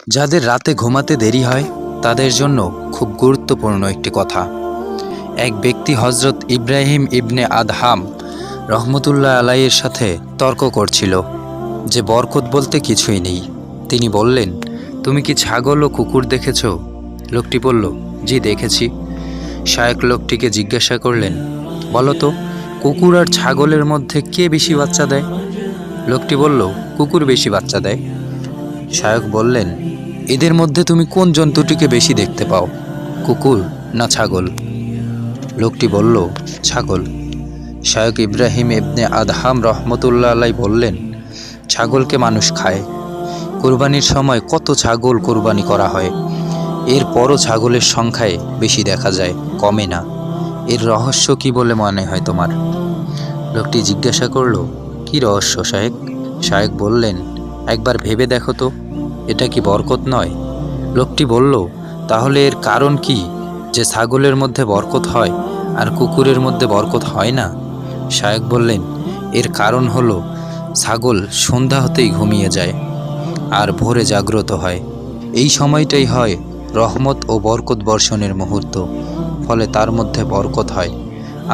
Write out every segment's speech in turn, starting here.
যাদের রাতে ঘুমাতে দেরি হয় তাদের জন্য খুব গুরুত্বপূর্ণ একটি কথা। এক ব্যক্তি হজরত ইব্রাহিম ইবনে আদহাম রহমতুল্লাহ আলাইয়ের সাথে তর্ক করছিল যে বরকত বলতে কিছুই নেই। তিনি বললেন, তুমি কি ছাগল ও কুকুর দেখেছ? লোকটি বলল, জি দেখেছি। শায়েখ লোকটিকে জিজ্ঞাসা করলেন, বলো তো, কুকুর আর ছাগলের মধ্যে কে বেশি বাচ্চা দেয়? লোকটি বলল, কুকুর বেশি বাচ্চা দেয়। শায়েখ বললেন, এদের মধ্যে তুমি কোন জন্তুটিকে বেশি দেখতে পাও, কুকুর না ছাগল? লোকটি বলল, ছাগল। শায়েখ ইব্রাহিম ইবনে আদহাম রহমতুল্লাহ আলাই বললেন, ছাগলকে মানুষ খায়। কুরবানির সময় কত ছাগল কুরবানি করা হয়, এরপরও ছাগলের সংখ্যায় বেশি দেখা যায়, কমে না। এর রহস্য কি বলে মনে হয় তোমার? লোকটি জিজ্ঞাসা করল, কি রহস্য শায়েখ? শায়েখ বললেন, একবার ভেবে দেখো তো, এটা কি বরকত নয়? লোকটি বলল, তাহলে এর কারণ কি যে ছাগলের মধ্যে বরকত হয় আর কুকুরের মধ্যে বরকত হয় না? শায়েখ বললেন, এর কারণ হলো ছাগল সন্ধ্যা হতেই ঘুমিয়ে যায় আর ভোরে জাগ্রত হয়। এই সময়টাই হয় রহমত ও বরকত বর্ষণের মুহূর্ত, ফলে তার মধ্যে বরকত হয়।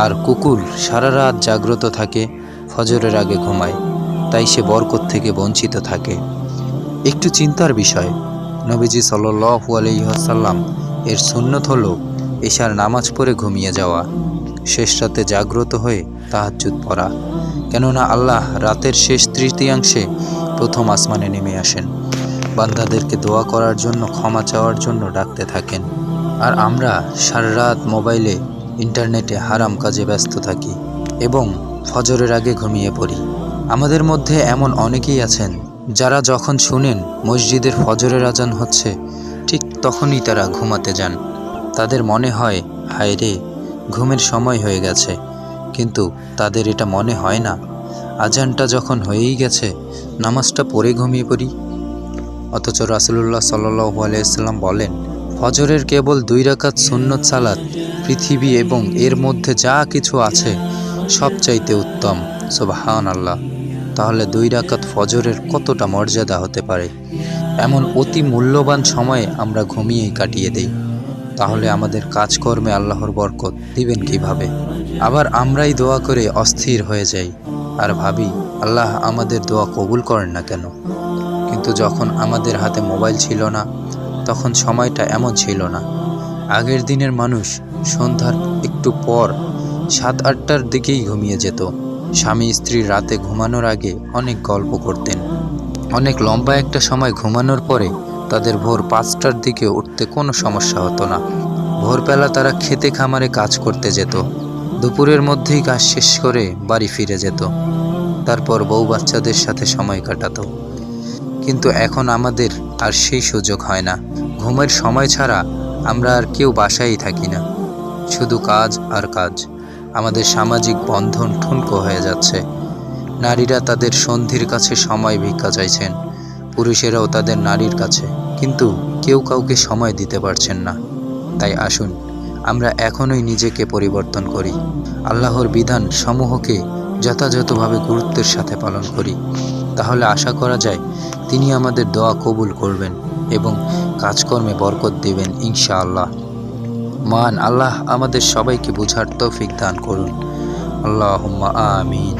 আর কুকুর সারা রাত জাগ্রত থাকে, ফজরের আগে ঘুমায়, তাই সে বরকত থেকে বঞ্চিত থাকে। একটু চিন্তার বিষয়, নবীজি সাল্লাল্লাহু আলাইহি ওয়াসাল্লাম এর সুন্নত হলো এশার নামাজ পড়ে ঘুমিয়ে যাওয়া, শেষ রাতে জাগ্রত হয়ে তাহাজ্জুদ পড়া। কেননা আল্লাহ রাতের শেষ তৃতীয়াংশে প্রথম আসমানে নেমে আসেন, বান্দাদেরকে দোয়া করার জন্য, ক্ষমা চাওয়ার জন্য ডাকতে থাকেন। আর আমরা সারা রাত মোবাইলে, ইন্টারনেটে হারাম কাজে ব্যস্ত থাকি এবং ফজরের আগে ঘুমিয়ে পড়ি। আমাদের মধ্যে এমন অনেকেই আছেন যারা যখন শুনেন মসজিদের ফজরের আজান হচ্ছে, ঠিক তখনই তারা ঘুমাতে যান। তাদের মনে হয়, হায় রে, ঘুমের সময় হয়ে গেছে, কিন্তু তাদের এটা মনে হয় না আজানটা যখন হয়েই গেছে, নামাজটা পড়ে ঘুমিয়ে পড়ি। অথচ রাসূলুল্লাহ সাল্লাল্লাহু আলাইহি ওয়াসাল্লাম বলেন, ফজরের কেবল 2 রাকাত সুন্নত সালাত পৃথিবী এবং এর মধ্যে যা কিছু আছে সবচাইতে উত্তম। সুবহানাল্লাহ। তাহলে 2 রাকাত ফজরের কতটা মর্যাদা হতে পারে? এমন অতি মূল্যবান সময়ে আমরা ঘুমিয়েই কাটিয়ে দেই। তাহলে আমাদের কাজকর্মে আল্লাহর বরকত দিবেন কিভাবে? আবার আমরাই দোয়া করে অস্থির হয়ে যাই আর ভাবি, আল্লাহ আমাদের দোয়া কবুল করেন না কেন? কিন্তু যখন আমাদের হাতে মোবাইল ছিল না, তখন সময়টা এমন ছিল না। আগের দিনের মানুষ সন্ধ্যার একটু পর 7-8টার দিকেই ঘুমিয়ে যেত। স্বামী স্ত্রী রাতে ঘুমানোর আগে অনেক গল্প করতেন। অনেক লম্বা একটা সময় ঘুমানোর পরে তাদের ভোর 5টার দিকে উঠতে কোনো সমস্যা হতো না। ভোরবেলা তারা খেতে খামারে কাজ করতে যেত, দুপুরের মধ্যেই কাজ শেষ করে বাড়ি ফিরে যেত, তারপর বউ বাচ্চাদের সাথে সময় কাটাতো। কিন্তু এখন আমাদের আর সেই সুযোগ হয় না। ঘুমের সময় ছাড়া আমরা আর কেউ বাসায়ই থাকি না, শুধু কাজ আর কাজ। আমাদের সামাজিক বন্ধন ঠুনকো হয়ে যাচ্ছে। নারীরা তাদের সন্ধির কাছে সময় ভিক্ষা চাইছেন, পুরুষেরাও তাদের নারীর কাছে, কিন্তু কেউ কাউকে সময় দিতে পারছেন না। তাই আসুন আমরা এখনই নিজেকে পরিবর্তন করি, আল্লাহর বিধান সমূহকে যথাযথভাবে গুরুত্বের সাথে পালন করি। তাহলে আশা করা যায় তিনি আমাদের দোয়া কবুল করবেন এবং কাজকর্মে বরকত দিবেন ইনশাআল্লাহ। মহান আল্লাহ আমাদের সবাইকে বুঝার তৌফিক দান করুন। আল্লাহুম্মা আমিন।